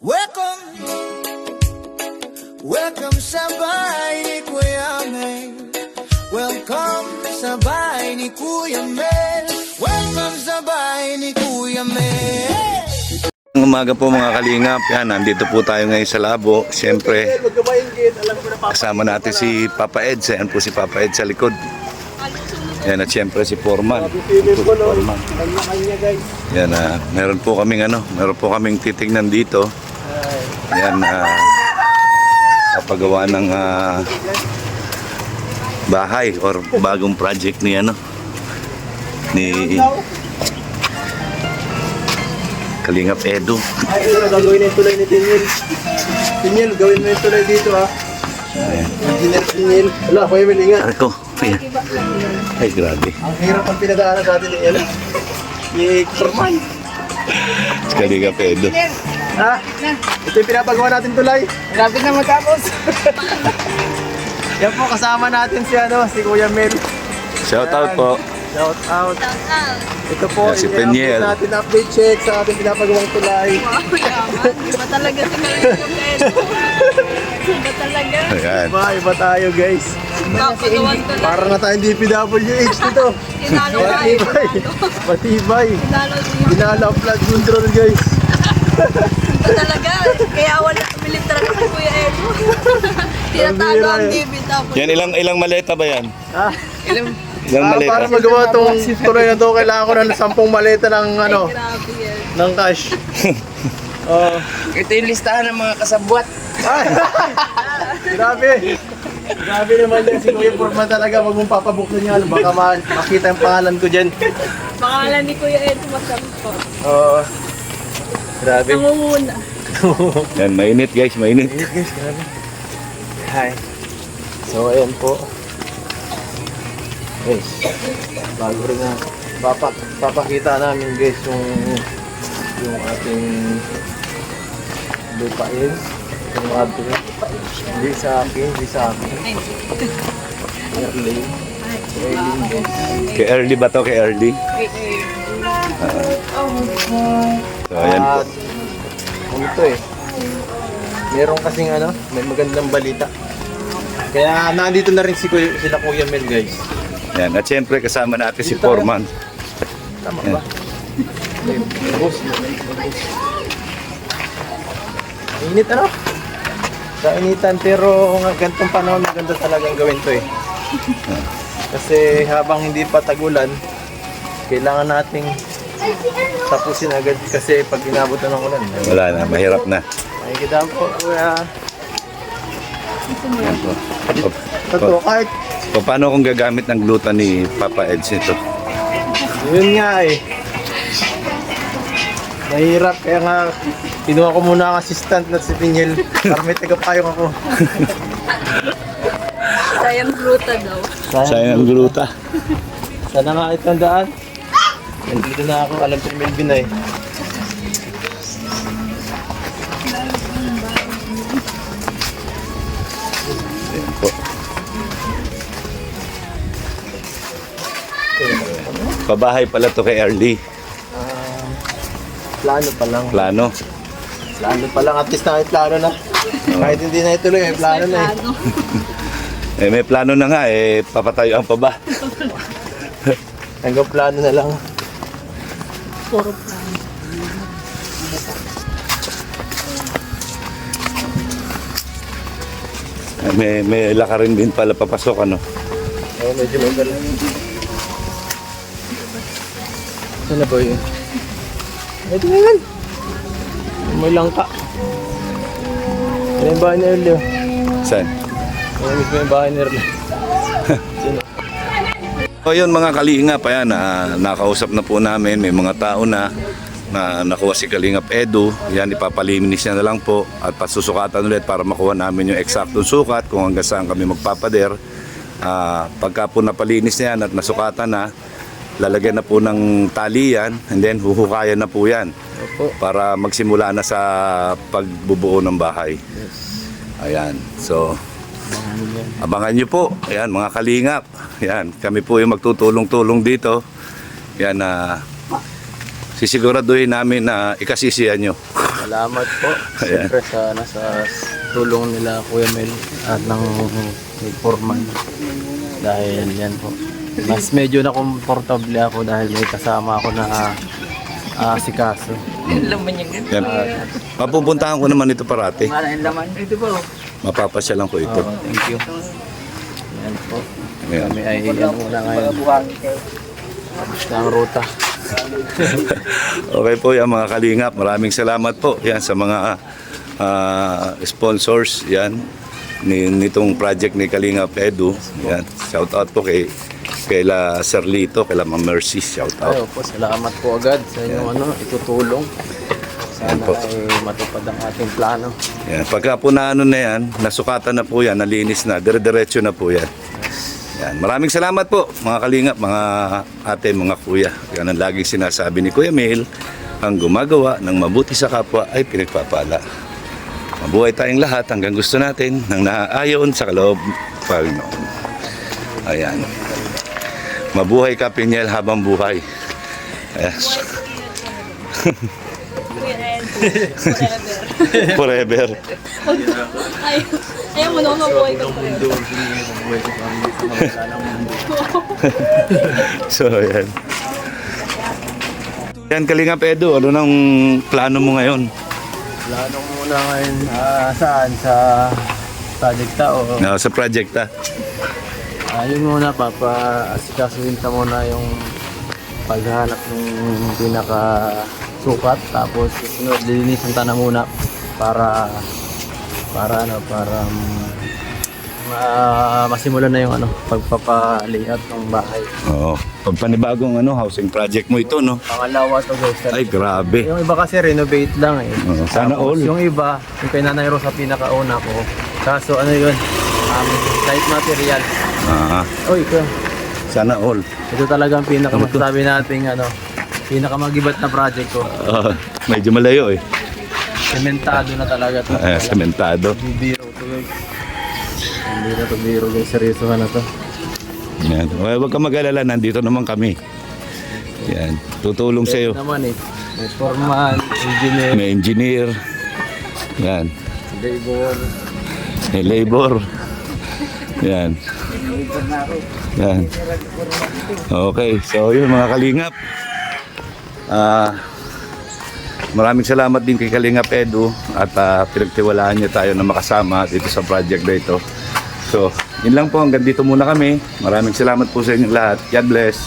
Welcome, welcome sa bahay ni Kuya Mel. Welcome sa bahay ni Kuya Mel. Welcome sa bahay ni Kuya Mel. Umaga po mga kalingap, yan, nandito po tayo ngayon sa labo. Siyempre, kasama natin si Papa Ed. Yan po si Papa Ed sa likod. Yan, at siyempre si Foreman. Yan, meron po kaming titingnan dito. Yan, kapagawa ng bahay or bagong project ni Kalingap Edu. Ay, gagawin na yung tulay ni Tinyel. Tinyel, gawin mo yung tulay dito ha. Engineer Tinyel. Wala, Kuya Mel, ingat. Arko, yan. Ay, grabe. Ang hirap ang pinadaanan sa atin ni Ella. Ni Foreman. Kalingap Edu. Ha? Ito yung pinapagawa natin tulay. Grabe na matapos. Yan po, kasama natin si Kuya Mel. Shout out po. Shout out. Ito po, Si i-update Peniel. natin update check sa ating pinapagawang tulay. Wow, yaman. Iba talaga si Kalingap Edu. Iba talaga. Ayan. Iba tayo guys. Papagawan ko lang. Parang na tayong DPWH dito. Tinalo ka eh. Matibay. Matibay. Tinalo niya. Dinala ang flood control guys. Iba talaga. Kaya wala tumilip talaga kay Kuya Edu. Tinatago ang DB tapos. Yan, ilang maleta ba yan? Ha? Ilang Para maleta? magawa itong tuloy na to, kailangan ko ng 10 maleta ng Grabe yan. ng cash. Oh. Ito yung listahan ng mga kasabwat. Ay! Grabe! Grabe naman yan si Kuya Foreman talaga. Huwag mong papabuksan yan. Baka makita yung pangalan ko dyan. Pangalan ni Kuya Edu masampo. Oo. Grabe. Nangunguna. Yan, mainit guys, mainit. Guys, grabe. Hi. So, ayan po. Guys, bago rin na papakita namin guys yung ating lupain. Yung ating hindi sa akin. Airlane. Airlane guys. Kay early ba to? Kay early? So, ayan po. At ito meron kasing may magandang balita. Kaya nandito na rin sila Kuya Mel guys. Yan, at siyempre kasama natin si Foreman. Tama ba? Boss. Init Kainitan pero ganitong panahon maganda talagang gawin to eh. Kasi habang hindi pa tagulan, kailangan nating tapusin agad kasi pag inabot na ng ulan. Wala na, mahirap na. Makikita po kuya. Yan po. Totoo kahit Paano kung gagamit ng glutan ni Papa Eds nito? yun nga eh. Mahirap kaya nga kinuha ko muna ang assistant na si Peniel para may tagapayong ako. Sayang gluta daw. Sayang ang gluta. Sana nga itandaan. Nandito na ako, alam si Melvin na eh. Yan po. Pabahay pala to kay Early. Plano pa lang. Plano. Plano pa lang. At least na may plano na. Kahit hindi na ituloy, may plano na eh. Eh, may plano na nga, papatayo ang paba. Hanggang plano na lang. Puro plano. May lakarin din pala papasok, ano? Oo, medyo may dala. Saan na ba yun? Ito na yan. May langka. Ano yung bahay ni Erlio? Saan? Ano mismo yung bahay ni Erlio? So yun mga kalingap, ayan, nakausap na po namin, may mga tao na nakuha si Kalingap Edu. Yan, ipapalinis niya na lang po at pasusukatan ulit para makuha namin yung eksaktong sukat kung hanggang saan kami magpapader. Pagka po napalinis niya yan at nasukatan na, lalagyan na po ng talian and then huhukayan na po yan para magsimula na sa pagbubuo ng bahay. Ayan, so abangan nyo po. Ayan, mga kalingap. Ayan, kami po yung magtutulong-tulong dito. Ayan, sisiguraduhin namin na ikasisiyan nyo. Salamat po. Ayan. Siyempre sa tulong nila Kuya Mel at ng Foreman. Dahil yan po. Mas medyo na komportable ako dahil may kasama ako na asikaso. Yung laman niya ganun. Yan. Mapupuntahan ko naman ito parati. Wala yung laman. Ito po. Mapapasyalan ko ito. Thank you. Yan po. Ayan. Kami ay yan muna ngayon. Basta ang ruta. Okay po yan mga kalingap. Maraming salamat po yan sa mga sponsors yan nitong project ni Kalingap Edu. Yan. Shout out po kay Sir Lito, kay Ma'am Mercy. Shout out. Ayo po, salamat po agad sa inyong itutulong. Sana Yan po. ay matupad ang ating plano. Yan. Pagka po na ano na yan, nasukatan na po yan, nalinis na, dire-diretso na po yan. Yan. Maraming salamat po mga kalingap, mga ate, mga kuya. Yan ang laging sinasabi ni Kuya Mel, ang gumagawa ng mabuti sa kapwa ay pinagpapala. Mabuhay tayong lahat hanggang gusto natin ng naaayon sa kaloob Panginoon. Ayan. Mabuhay ka, Pinyel, habang buhay. Ayan. Kuya Edo. Forever. Ayaw mo naman mabuhay ka pa rin. So, ayan. Yan, Kalingap Edu, ano nang plano mo ngayon? Plano ko muna ngayon saan? Sa projecta o Sa project, yun muna asikasuhin ka muna yung paghanap ng pinaka sukat, tapos susunod lilinisan ta na muna para masimulan na yung pagpapa-layout ng bahay. Oo. Pagpanibagong housing project mo ito, no? Pangalawa to guys. Ay, grabe. Yung iba kasi renovate lang eh. Oo, sana Tapos all. yung iba, yung kay Nanay Rose sa pinakauna ko. Kaso yun? Light material. Oy, ito. Sana all. Ito talaga ang pinakamasabi nating pinakamagibat na project ko. Medyo malayo eh. Sementado na talaga to. Sementado. Hindi biro to guys. Hindi na to biro guys. Seryoso ka na to. Yan. Huwag ka mag-alala, nandito naman kami. Yan. Tutulong sa iyo. Naman eh. May foreman, engineer, May engineer. Yan. labor. May labor. Yan. Yan. Okay. So yun mga kalingap. Maraming salamat din kay Kalingap Edu at pinagtiwalaan niya tayo na makasama dito sa project na ito. So, yun lang po. Hanggang dito muna kami. Maraming salamat po sa inyong lahat. God bless.